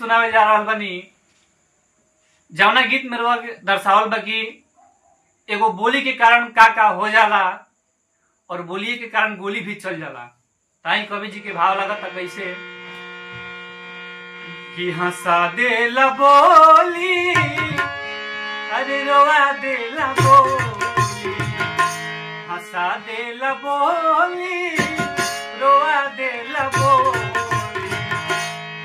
सुनावे जा रहल बनी। जौना गीत में रउआ के दर्शावल बा कि एगो बोली के कारण का हो जाला और बोलिए के कारण गोली भी चल जाला। ताई कवि जी के भाव लगता कैसे कि हंसा देला बोली, अरे रोवा देला बोली, हंसा देला बोली, रोवा देला बोली,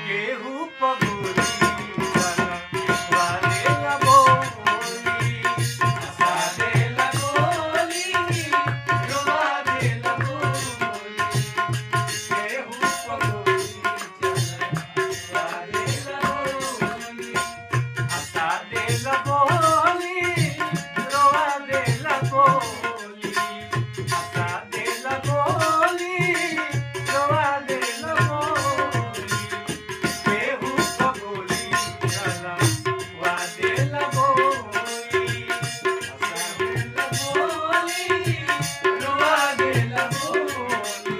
केहू पगोली चलवा देला बोली, हंसा देला बोली, रोवा देला बोली, केहू पगोली चलवा देला बोली, हंसा देला बोली, रोवा देला बोली, हंसा देला बोली, रोवा देला बोली, केहू पगोली चलवा देला बोली, हंसा देला बोली, रोवा देला बोली,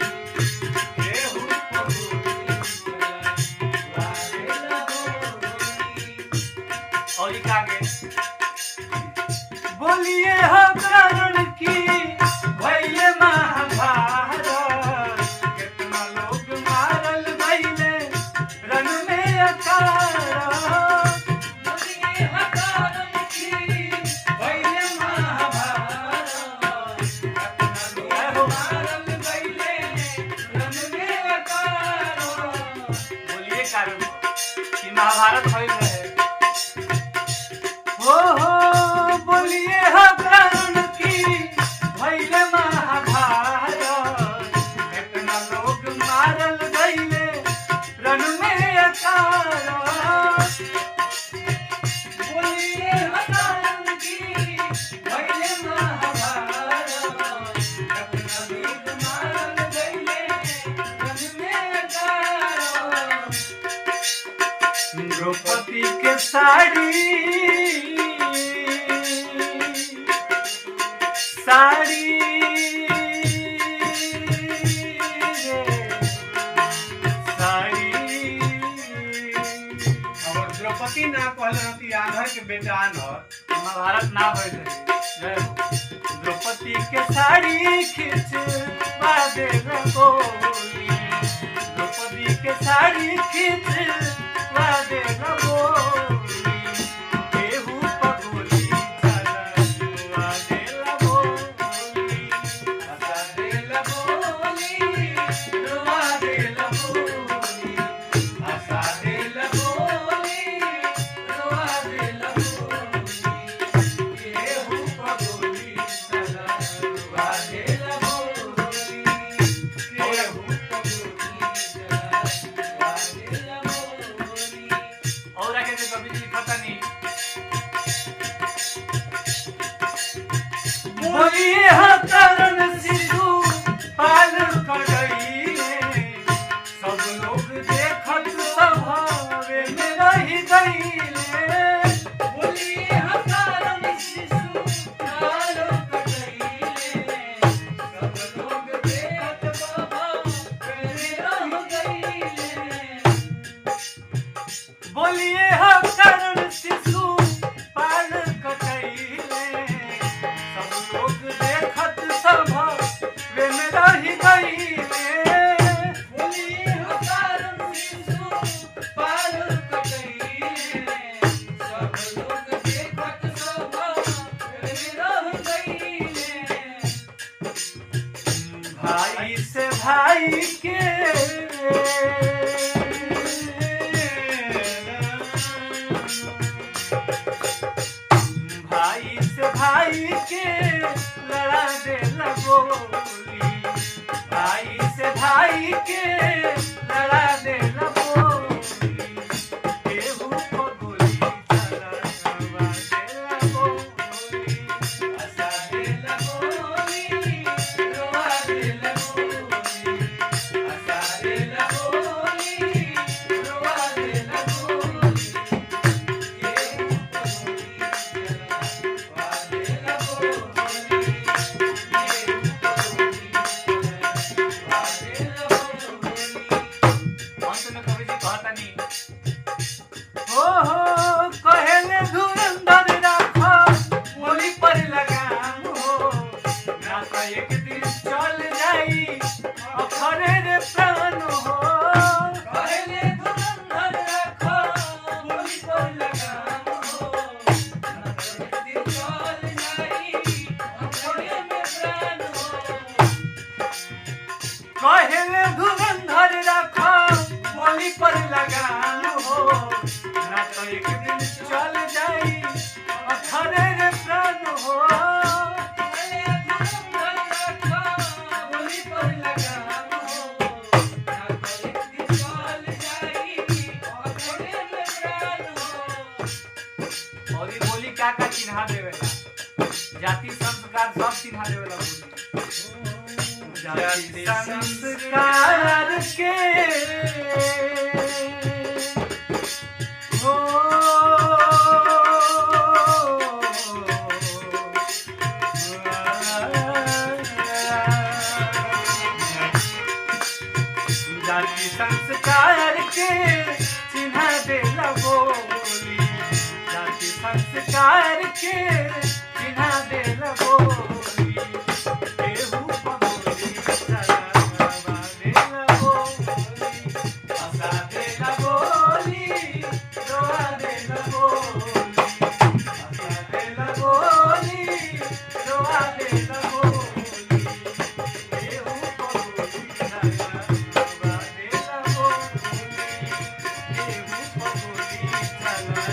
केहू पगोली चलवा देला बोली। और ये का के बोलिए हो कारण की भइले महाभारत, कितना लोग मारल भइले रण में अकारत। बोलिए हो कारण की भइले महाभारत, कितना लोग मारल भइले रण में अकारत। बोलिए कारण कि महाभारत भइल रहे। हो बोलिए हो कारण की भइले महाभारत, कितना लोग मारल भइले रण में अकारत। बोलिए हो कारण की भइले महाभारत, कितना लोग मारल भइले रण में अकारत। द्रौपदी के साड़ी साड़ी साड़ी और द्रौपदी ना कहलन कि आंधर के बेटा आंधर महाभारत ना भइल रहे। द्रौपदी के साड़ी खींच बादे गोली, द्रौपदी के साड़ी खींच बादे गोली, केहू पगोली चलवा देला बोली, हंसा देला बोली, रोवा देला बोली, हंसा देला बोली, रोवा देला बोली, केहू पगोली चलवा देला बोली, केहू पगोली चलवा देला बोली। और आगे के कवि जी लिखता नहीं। बोलिए हो कारण सिंधु पाल कड़इले, सब लोग देखत सभावे में रही गइले। बोलिए हो कारण सिंधु पाल कड़इले, सब लोग देखत सभावे में रही गइले। बोलिए हो कारण शिशु पाल कटैले, सब लोग देखत सभावे में रही गइले। बोलिए हो कारण शिशु पाल कटैले, सब लोग देखत सभावे में रही गइले। भाई से भाई के भाई से भाई के लड़ा देला बोली, भाई से भाई के लड़ा देला बोली, केहू पगोली चलवा देला बोली, हंसा देला बोली, रोवा देला बोली, हंसा चिन्हा देवेला, जाति संस्कार सब चिन्हा देवेला बोली। जाति संस्कार के जाति संस्कार के चिन्हा देला बोली, जाति संस्कार के चिन्हा देला बोली। केहू पगोली चलावा देला बोली, हंसा देला बोली, रोआ देला बोली, हंसा देला बोली, रोआ देला बोली। केहू पगोली चलावा देला बोली, केहू पगोली चलावा